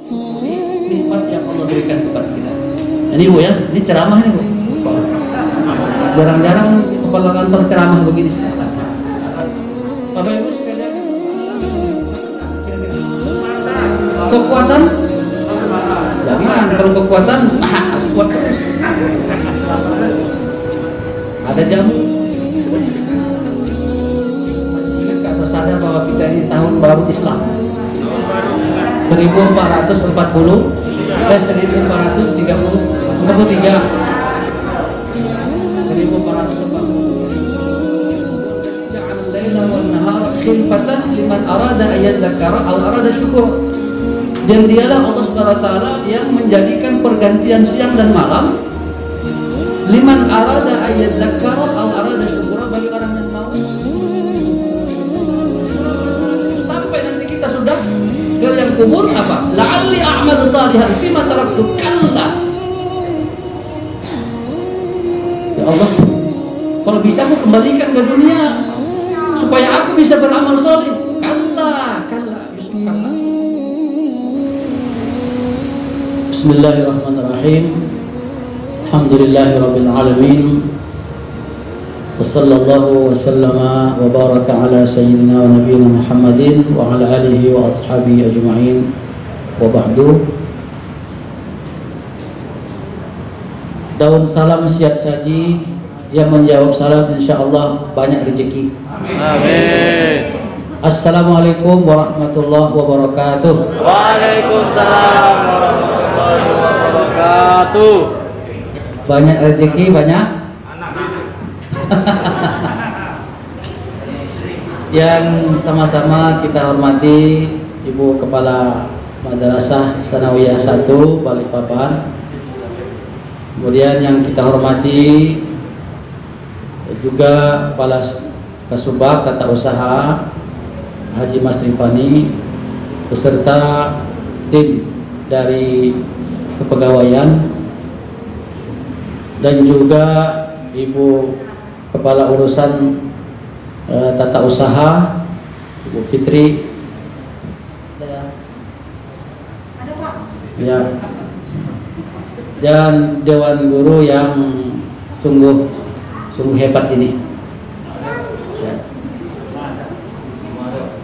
nikmat yang Allah berikan kepada kita. Ini Bu ya, ini ceramah ini Bu. Jarang-jarang kepala kantor ceramah begini. Bapak Ibu sekalian, kekuatan, jangan kalau kekuatan harus kuat terus. Ada jamu. Ingat atau sadar bahwa kita ini tahun baru Islam 1440 khilfatan liman arada ayat dzakara aw arada syukur. Dan dialah Allah Subhanahu wa taala yang menjadikan pergantian siang dan malam liman arada ayat dzakara aw arada syukur, bagi orang yang mau sampai nanti kita sudah ke yang kubur apa? La'alli a'mal salihan fima taraktu kalla. Ya Allah, kalau bisa aku kembalikan ke dunia supaya aku bisa beramal soleh. Kalla, Yusuf kalla. Bismillahirrahmanirrahim. Alhamdulillahirabbil alamin. Wassallallahu wasallama wa baraka ala sayyidina wa nabiyyina Muhammadin wa ala alihi wa ashabihi ajma'in. Wa ba'du. Daun salam siap saji, yang menjawab salam insyaallah banyak rezeki. Amin. Assalamualaikum warahmatullahi wabarakatuh. Waalaikumsalam warahmatullahi wabarakatuh. Banyak rezeki, banyak yang sama-sama kita hormati Ibu Kepala Madrasah Tsanawiyah 1 Balikpapan. Kemudian yang kita hormati juga Kepala Kasubag Tata Usaha Haji Mas Rifani beserta tim dari kepegawaian, dan juga Ibu Kepala Urusan Tata Usaha Ibu Fitri ya, dan Dewan Guru yang sungguh hebat ini.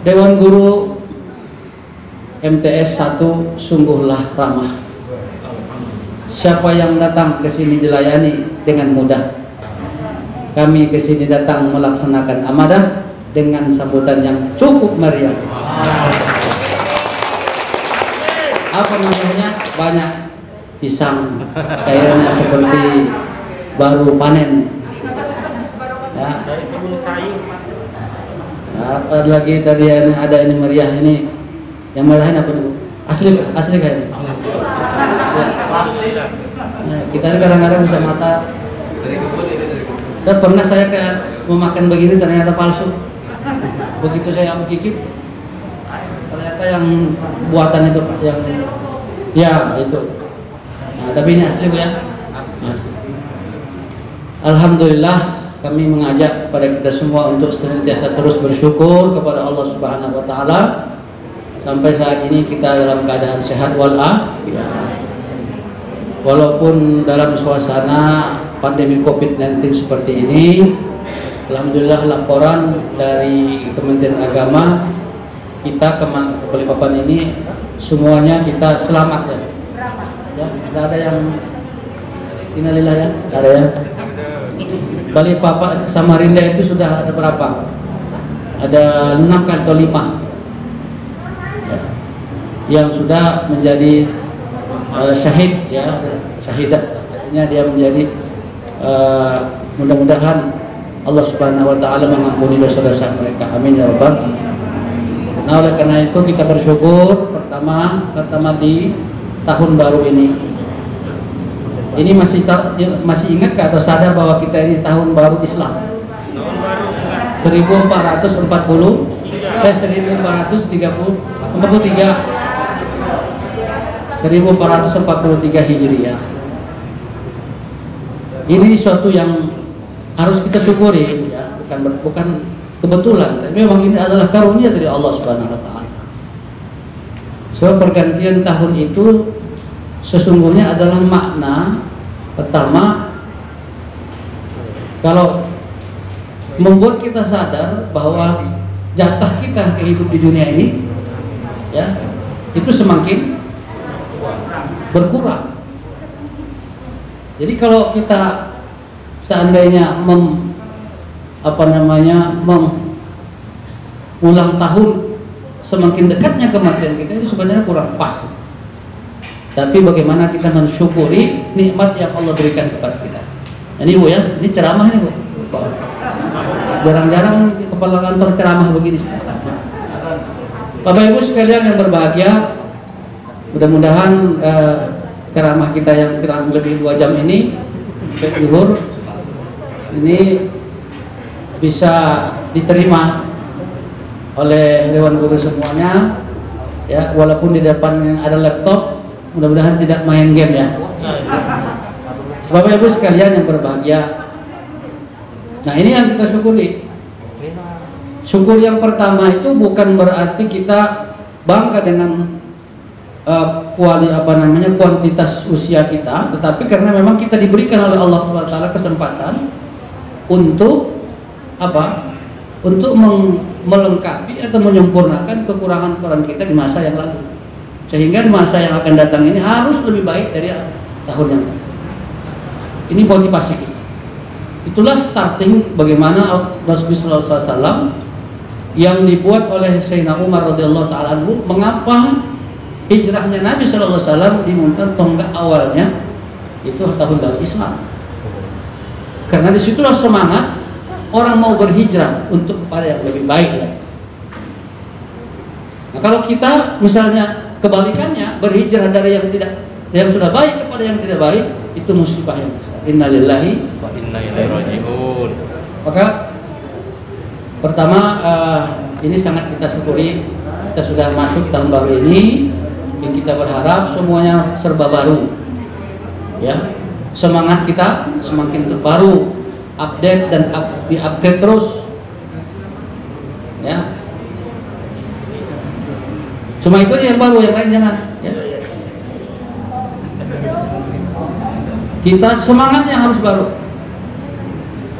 Dewan Guru MTS 1 sungguhlah ramah. Siapa yang datang ke sini dilayani dengan mudah. Kami ke sini datang melaksanakan amadah dengan sambutan yang cukup meriah. Apa namanya? Banyak pisang, kayaknya seperti baru panen. Ya. Apa lagi tadi ada ini meriah ini, yang meriahin apa nih? Asli kayaknya. Ya, kita kadang-kadang bisa mata. Saya kayak memakan begini ternyata palsu. Begitu saya cicip, ternyata yang buatan itu yang ya itu. Nah, tapi ini asli Bu ya. Alhamdulillah, kami mengajak pada kita semua untuk senantiasa terus bersyukur kepada Allah Subhanahu wa taala. Sampai saat ini kita dalam keadaan sehat walafiat. Walaupun dalam suasana pandemi COVID-19 seperti ini, alhamdulillah laporan dari Kementerian Agama kita ke Balikpapan ini semuanya kita selamat ya. Ya, tidak ada yang innalillah ya, ada ya. Balikpapan Samarinda itu sudah ada berapa? Ada 6 atau 5 ya, yang sudah menjadi syahid ya, syahidah. Artinya dia menjadi mudah-mudahan Allah Subhanahu wa taala mengampuni dosa-dosa mereka. Amin ya rabbal alamin. Nah, oleh karena itu kita bersyukur pertama di tahun baru ini. Ini masih ingat gak atau sadar bahwa kita ini tahun baru Islam? 1443 Hijriah. Ini suatu yang harus kita syukuri ya, bukan kebetulan, tapi memang ini adalah karunia dari Allah Subhanahu wa taala. So pergantian tahun itu sesungguhnya adalah makna pertama, kalau membuat kita sadar bahwa jatah kita hidup di dunia ini, ya, itu semakin berkurang. Jadi kalau kita seandainya ulang tahun semakin dekatnya kematian kita, itu sebenarnya kurang pas. Tapi bagaimana kita mensyukuri nikmat yang Allah berikan kepada kita. Ini Bu ya, ini ceramah nih Bu. Jarang-jarang kepala kantor ceramah begini. Bapak Ibu sekalian yang berbahagia, mudah-mudahan ceramah kita yang kurang lebih 2 jam ini zuhur ini bisa diterima oleh Dewan Guru semuanya, ya, walaupun di depan ada laptop, mudah-mudahan tidak main game ya. Bapak Ibu sekalian yang berbahagia, nah ini yang kita syukuri. Syukur yang pertama itu bukan berarti kita bangga dengan kuantitas usia kita, tetapi karena memang kita diberikan oleh Allah SWT kesempatan untuk apa? Untuk melengkapi atau menyempurnakan kekurangan-kekurangan kita di masa yang lalu, sehingga di masa yang akan datang ini harus lebih baik dari tahun yang lalu. Ini motivasi kita. Itulah starting bagaimana Rasulullah SAW yang dibuat oleh Sayyidina Umar radhiyallahu taala anhu, mengapa hijrahnya Nabi sallallahu alaihi wasallam diminta tonggak awalnya itu tahun baru Islam. Karena disitulah semangat orang mau berhijrah untuk kepada yang lebih baik ya. Nah, kalau kita misalnya kebalikannya, berhijrah dari yang sudah baik kepada yang tidak baik, itu musibah yang besar. Innalillahi wa inna ilaihi raji'un. Maka pertama, ini sangat kita syukuri, kita sudah masuk tahun baru ini, yang kita berharap semuanya serba baru, ya. Semangat kita semakin terbaru, update dan diupdate terus, ya. Cuma itu yang baru, yang lain jangan, ya. Kita semangatnya harus baru.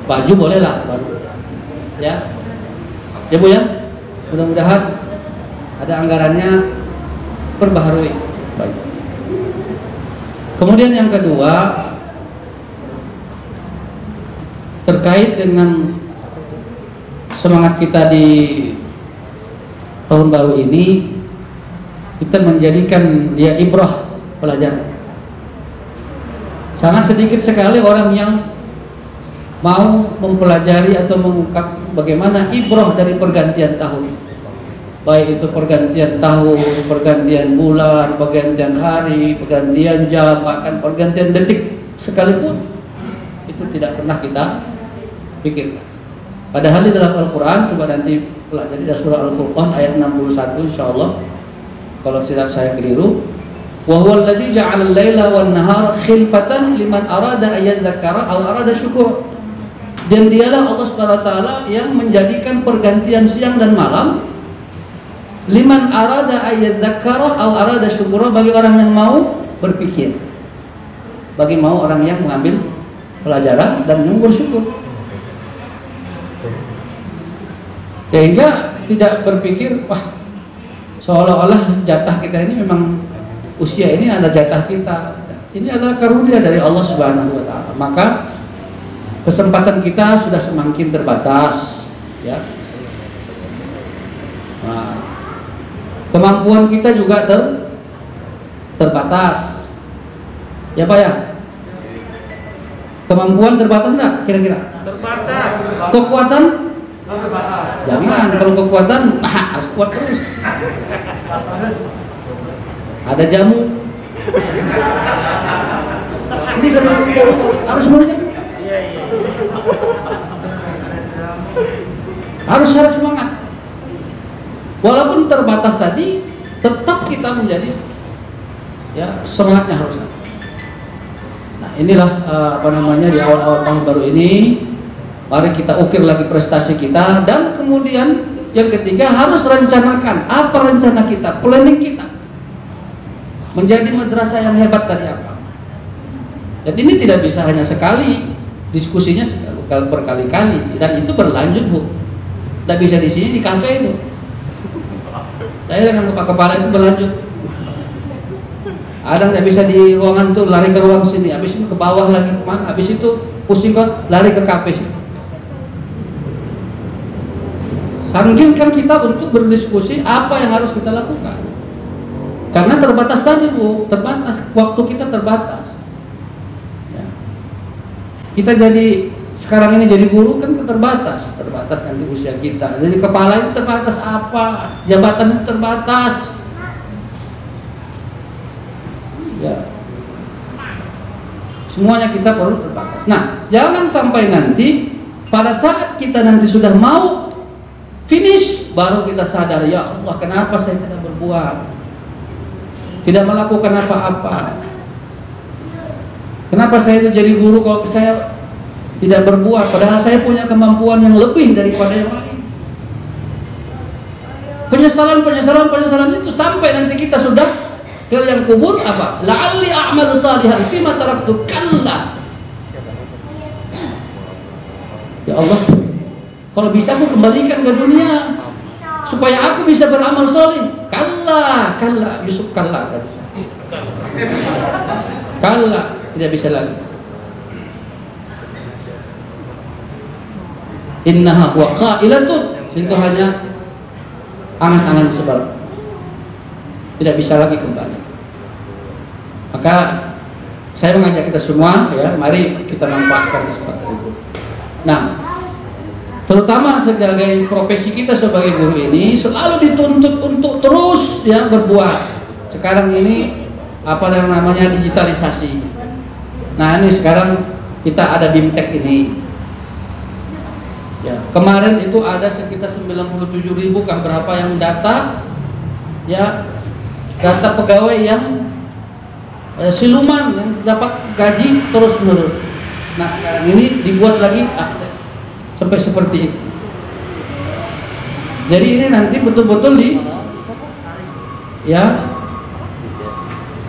Baju bolehlah baru, ya. Ya Bu ya, mudah-mudahan ada anggarannya perbaharui. Baik. Kemudian yang kedua, terkait dengan semangat kita di tahun baru ini, kita menjadikan dia ibrah, pelajaran. Sangat sedikit sekali orang yang mau mempelajari atau mengungkap bagaimana ibrah dari pergantian tahun, baik itu pergantian tahun, pergantian bulan, pergantian hari, pergantian jam, bahkan pergantian detik sekalipun, itu tidak pernah kita pikirkan. Padahal di dalam Al-Quran, coba nanti pelajari dari surah Al-Furqan ayat 61 insyaallah, kalau silap saya keliru, wa huwa alladzi ja'ala al-laila wan-nahara khilfatan liman arada an yadhakkara aw arada syukur. Dan dialah Allah SWT yang menjadikan pergantian siang dan malam liman arada ayat dzakara aw arada syukura, bagi orang yang mau berpikir, bagi mau orang yang mengambil pelajaran dan yang bersyukur, sehingga tidak berpikir wah seolah-olah jatah kita ini memang usia ini adalah jatah kita. Ini adalah karunia dari Allah Subhanahu wa taala. Maka kesempatan kita sudah semakin terbatas, ya. Nah, kemampuan kita juga terbatas, ya Pak ya. Kemampuan terbatas enggak kira-kira? Terbatas. Kekuatan? Terbatas. Jangan, kalau kekuatan harus kuat terus. Ada jamu. Ini harus mulai. Harus semangat. Walaupun terbatas tadi, tetap kita menjadi, ya, semangatnya harus. Nah, inilah di awal-awal tahun baru ini, mari kita ukir lagi prestasi kita, dan kemudian yang ketiga harus rencanakan apa rencana kita, planning kita. menjadi madrasah yang hebat dari apa? Jadi ini tidak bisa hanya sekali, diskusinya berkali-kali, dan itu berlanjut Bu. Tidak bisa di sini, di kafe itu. Saya dengan kepala itu berlanjut. Ada nggak bisa di ruangan tuh, lari ke ruang sini, habis itu ke bawah lagi kemana, habis itu pusing kan, lari ke kafe sini. Panggilkan kita untuk berdiskusi apa yang harus kita lakukan. Karena terbatas tadi Bu, terbatas, waktu kita terbatas. Ya. Kita jadi sekarang ini jadi guru kan terbatas nanti usia kita. Jadi kepala itu terbatas apa, jabatan itu terbatas. Ya. Semuanya kita perlu terbatas. Nah, jangan sampai nanti pada saat kita nanti sudah mau finish, baru kita sadar, ya Allah, kenapa saya tidak berbuat, tidak melakukan apa-apa. Kenapa saya itu jadi guru kalau saya tidak berbuat, padahal saya punya kemampuan yang lebih daripada yang lain. Penyesalan itu sampai nanti kita sudah ke yang kubur apa? La'alli a'mal salihan fima taraktu, kalla. Ya Allah, kalau bisa aku kembalikan ke dunia supaya aku bisa beramal soleh. Kalla, Yusuf kalla. Kalla, tidak bisa lagi. Innaha wa qailatun, itu hanya angan-angan sebab tidak bisa lagi kembali. Maka saya mengajak kita semua, ya, mari kita manfaatkan kesempatan itu. Nah, terutama sebagai profesi kita sebagai guru ini selalu dituntut untuk terus ya berbuat. Sekarang ini apa yang namanya digitalisasi. Nah, ini sekarang kita ada BIMTEK ini. Ya, kemarin itu ada sekitar 97.000 kah berapa yang data, ya, data pegawai yang siluman yang dapat gaji terus menurun. Nah, sekarang ini dibuat lagi sampai seperti itu. Jadi ini nanti betul-betul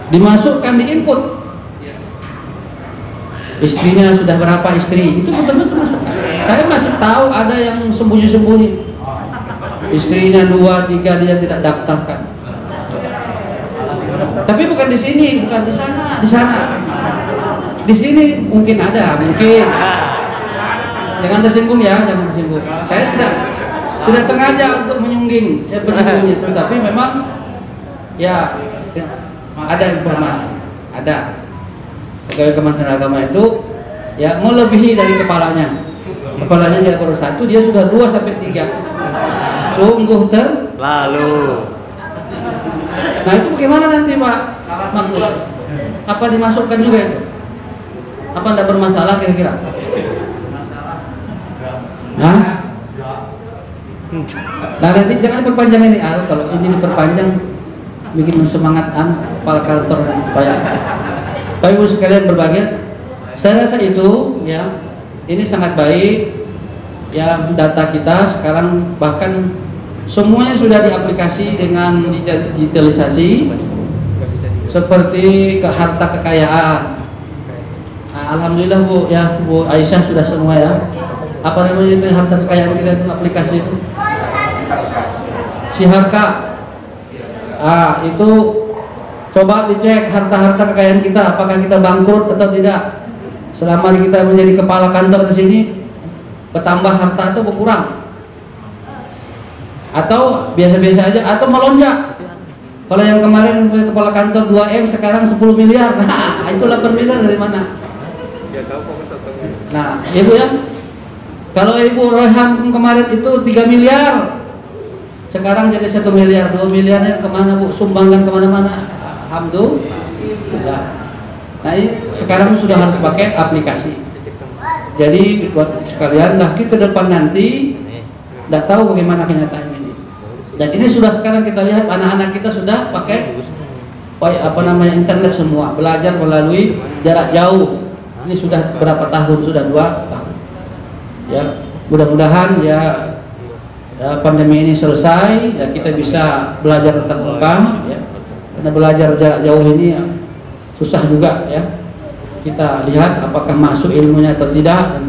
dimasukkan di input. Istrinya sudah berapa istri, itu betul-betul masukkan. Saya masih tahu ada yang sembunyi-sembunyi, istrinya 2, 3 dia tidak daftarkan. Tapi bukan di sini, bukan di sana, di sana. Di sini mungkin ada, mungkin. Jangan tersinggung ya, jangan tersinggung. Saya tidak sengaja untuk menyungging, saya menyinggung itu, tapi memang ya ada informasi, ada pegawai Kementerian Agama itu ya melebihi dari kepalanya. Kepalanya dia baru 1, dia sudah 2 sampai 3. Sungguh terlalu. Nah, itu bagaimana nanti Pak Mahfud? Apa dimasukkan juga itu? Apa tidak bermasalah kira-kira? Nah, nanti jangan perpanjang ini. Kalau ini diperpanjang bikin semangat kepala kantor supaya Bapak Ibu sekalian berbahagia. Saya rasa itu ya, ini sangat baik ya, data kita sekarang bahkan semuanya sudah diaplikasi dengan digitalisasi seperti ke harta kekayaan. Nah, alhamdulillah Bu ya, Bu Aisyah sudah semua ya. Apa namanya itu harta kekayaan kita itu aplikasi itu? Siharka. Itu coba dicek harta-harta kekayaan kita, apakah kita bangkrut atau tidak. Selama kita menjadi kepala kantor di sini, bertambah harta atau berkurang? Atau biasa-biasa aja, atau melonjak? Kalau yang kemarin kepala kantor 2M, sekarang 10 miliar. Nah, itu 8 miliar dari mana? Nah, Ibu ya, kalau Ibu Royhan kemarin itu 3 miliar, sekarang jadi 1 miliar, 2 miliarnya kemana Bu? Sumbangkan kemana-mana. Alhamdulillah. Nah, ini sekarang sudah harus pakai aplikasi. Jadi buat sekalian, lagi ke depan nanti tidak tahu bagaimana kenyataan ini. Dan ini sudah sekarang kita lihat anak-anak kita sudah pakai apa namanya internet semua, belajar melalui jarak jauh. Ini sudah berapa tahun? Sudah 2 tahun. Ya, mudah-mudahan ya pandemi ini selesai, ya kita bisa belajar tetap muka, ya. Karena belajar jarak jauh ini susah juga ya. Kita lihat apakah masuk ilmunya atau tidak.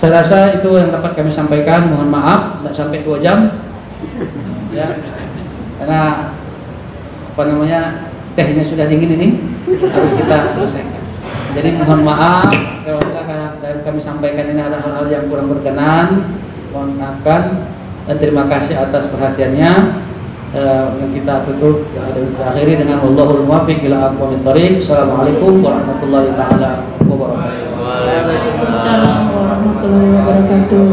Saya rasa itu yang dapat kami sampaikan. Mohon maaf tidak sampai 2 jam ya, karena apa namanya, tehnya sudah dingin ini, harus kita selesaikan. Jadi mohon maaf kalau kami sampaikan ini ada hal-hal yang kurang berkenan, mohon maafkan, dan terima kasih atas perhatiannya. Yang kita tutup dan akhiri dengan Allahul muwaffiq ila aqwamit thoriq. Assalamualaikum warahmatullahi taala wabarakatuh. Waalaikumsalam warahmatullahi wabarakatuh.